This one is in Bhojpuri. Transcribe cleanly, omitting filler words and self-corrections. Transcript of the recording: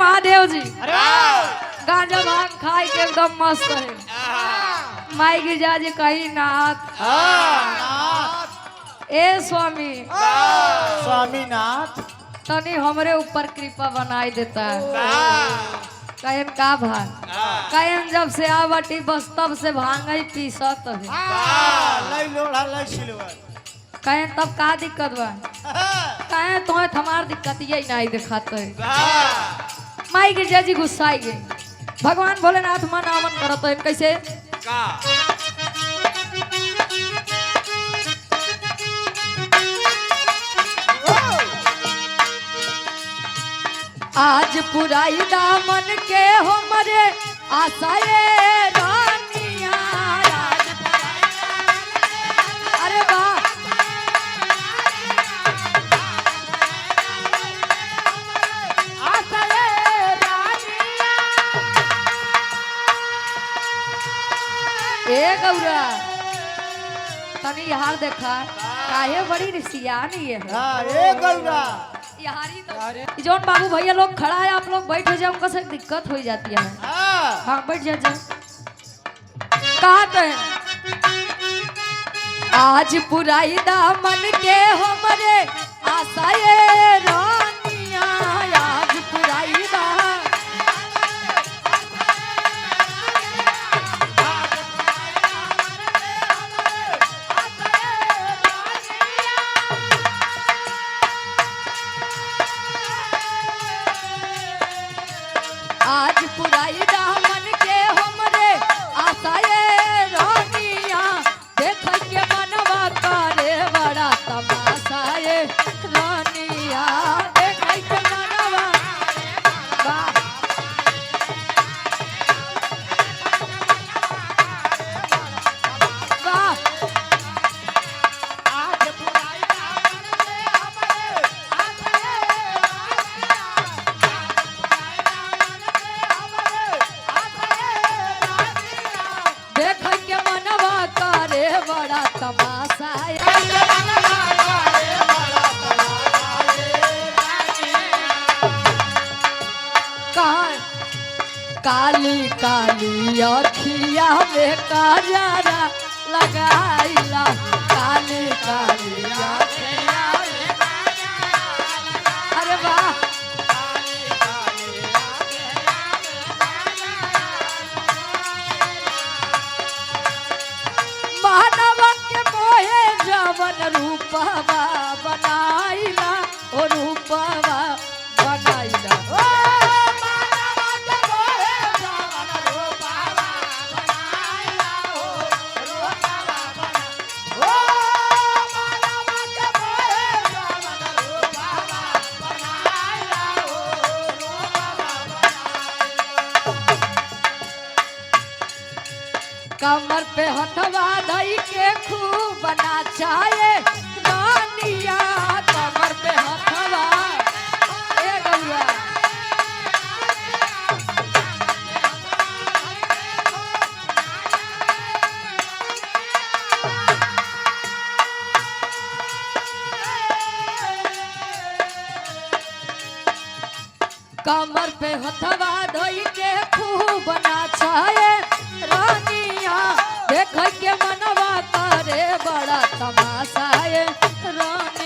महादेव जी गांजा भांग खाए के एकदम मस्त है। माई गिरजा जी कही नाथ ए स्वामी स्वामीनाथ तनी हमरे ऊपर कृपा बनाई देता है। कहन का भांग कहन जब से आवटी बस तब से भांग ही पीसत है। लई लोढ़ा लई सिलवर कहन तब का दिक्कत बा कहन तो हमार दिक्कत यही नहीं दिखाते है। माई गिरजा जी गुस्साई गई भगवान भोलेनाथ मन आमन करत है कैसे आज पुराई दामन के हमरे आशाए रानिया अरे वाह ए गौरा तनी यार देखा काहे बड़ी रिसियानी है। हां ए गौरा यारी तो जोन बाबू भैया लोग खड़ा है आप लोग बैठ जाओ उनका से दिक्कत हो जाती है। हाँ बैठ जा कहा तो है आज पुराई दामन के हमरे आशाए रानिया आज पुराई आज पुराई दामन के हमरे आशाए रानिया देख के मनवा करे बड़ा तमाशाए रानिया देख के मनवा वाह वाह देख के मनवा करे बड़ा तमाशा काली काली अखिया में काजरा लगाइला काली काली अखिया अरे वाह मानव के मोहे जवन रूपवा बनाइला ओ रूपवा बनाइला कमर पे हथवा धई के खूब नाचाए रानिया कमर पे हथवा ए गौरा कमर पे हथवा धई के खूब नाचाए रानिया देख के मनवा करे बड़ा तमाशा है रानी